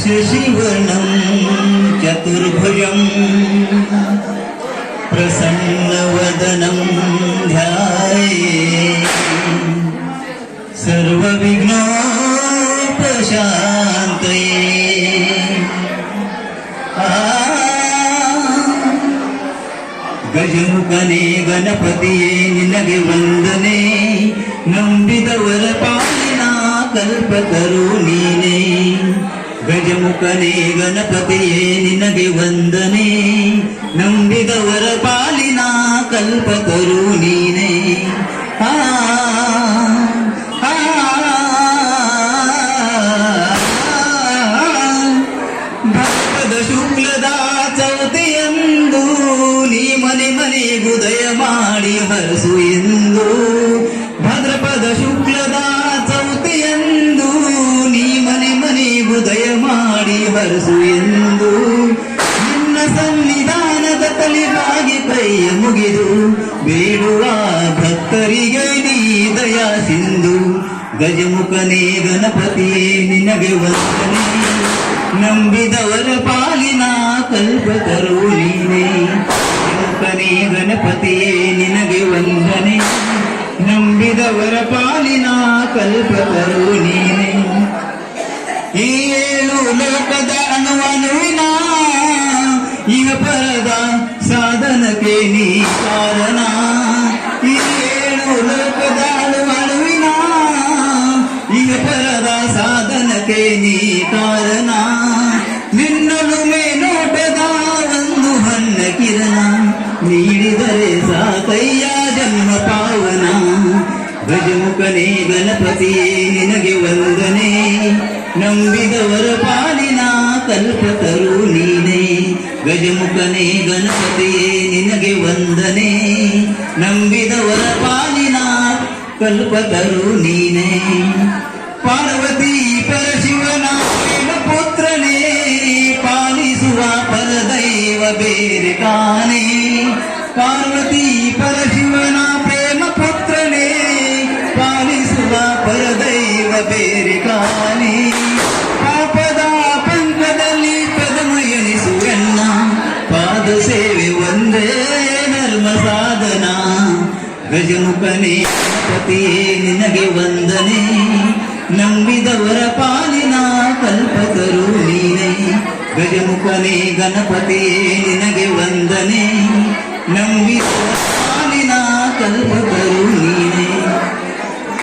शशिवर्णं चतुर्भुजं प्रसन्नवदनं ध्यायेत् सर्वविघ्नोपशान्तये। ಗಜಮುಖನೇ ಗಣಪತಿಯೇ ನಿನಗೆ ವಂದನೆ, ನಂಬಿದವರ ಪಾಲಿನ ಕಲ್ಪತರು ನೀನೇ. ಗಜಮುಖನೇ ಗಣಪತಿಯೇ ನಿನಗೆ ವಂದನೆ, ನಂಬಿದವರ ಪಾಲಿನ ಕಲ್ಪತರು ನೀನೇ. ಭಕ್ತದ ಶುಕ್ಲದ ಚೌತಿಯಂದು ನೀ ಮನೆ ಮನೆಗೂ ದಯ ಮಾಡಿ ಹರಸು ಎಂದು. ಭದ್ರಪದ ಶುಕ್ಲದ ಚೌತಿಯಂದು ನೀ ಮನೆ ಮನೆಗೂ ದಯ ಮಾಡಿ ಹರಸು ಎಂದು. ನಿನ್ನ ಸನ್ನಿಧಾನದ ತಲೆಬಾಗಿ ಕೈಯ ಮುಗಿದು ಬೇಡುವ ಭಕ್ತರಿಗೆ ನೀ ದಯಾ ಸಿಂಧು. ಗಜಮುಖನೇ ಗಣಪತಿಯೇ ನಿನಗೆ ವಂದನೆ, ನಂಬಿದವರ ಪಾಲಿನ ಕಲ್ಪತರು ನೀನೇ. ಗಣಪನೇ ಗಣಪತಿಯೇ ನಿನಗೆ ವಂದನೆ, ನಂಬಿದವರ ಪಾಲಿನ ಕಲ್ಪತರು ನೀನೇ. ಈ ಏಳು ಲೋಕದ ಅಣುವಿನ ಇಹ ಪರದ ಸಾಧನಕ್ಕೆ ನೀ ಕಾರಣ. ಈ ಏಳು ಲೋಕದ ಅಣುವಿನ ಇಹ ಪರದ ಸಾಧನಕ್ಕೆ ನೀ ಕಾರಣ. ನಿನ್ನಲು ಮೇನೋಟದ ಒಂದು ಹಣ್ಣ ಕಿರಣ ನೀಡಿದರೆ ಸಾಕಯ್ಯ ಜನ್ಮ ಪಾವನ. ಗಜಮುಖನೇ ಗಣಪತಿಯೇ ನಿನಗೆ ವಂದನೆ, ನಂಬಿದವರ ಪಾಲಿನ ಕಲ್ಪತರು ನೀನೇ. ಗಜಮುಖನೇ ಗಣಪತಿಯೇ ನಿನಗೆ ವಂದನೆ, ನಂಬಿದವರ ಪಾಲಿನ ಕಲ್ಪತರು ನೀನೇ. ಪಾರ್ವತಿ ಪರಶಿವನ ಪ್ರೇಮ ಪುತ್ರನೇ, ಪಾಲಿಸುವ ಪರದೈವ ಬೇರೆ ಕಾಣೆ. ಪಾರ್ವತಿ ಪರಶಿವನ ಪ್ರೇಮ ಪುತ್ರನೇ, ಪಾಲಿಸುವ ಪರದೈವ ಬೇರೆ ಕಾಣೆ. ಪಾಪದ ಪಂಕದಲ್ಲಿ ಪದಮಯನಿಸುವೆನ್ನ, ಪಾದ ಸೇವೆ ಒಂದೇ ಧರ್ಮ ಸಾಧನ. ಗಜಮುಖನೇ ಗಣಪತಿಯೇ ನಿನಗೆ ವಂದನೆ, ನಂಬಿದವರ ಪಾಲಿನ ಕಲ್ಪತರು ನೀನೇ. ಗಜಮುಖನೇ ಗಣಪತಿಯೇ ನಿನಗೆ ವಂದನೆ, ನಂಬಿದವರ ಪಾಲಿನ ಕಲ್ಪತರು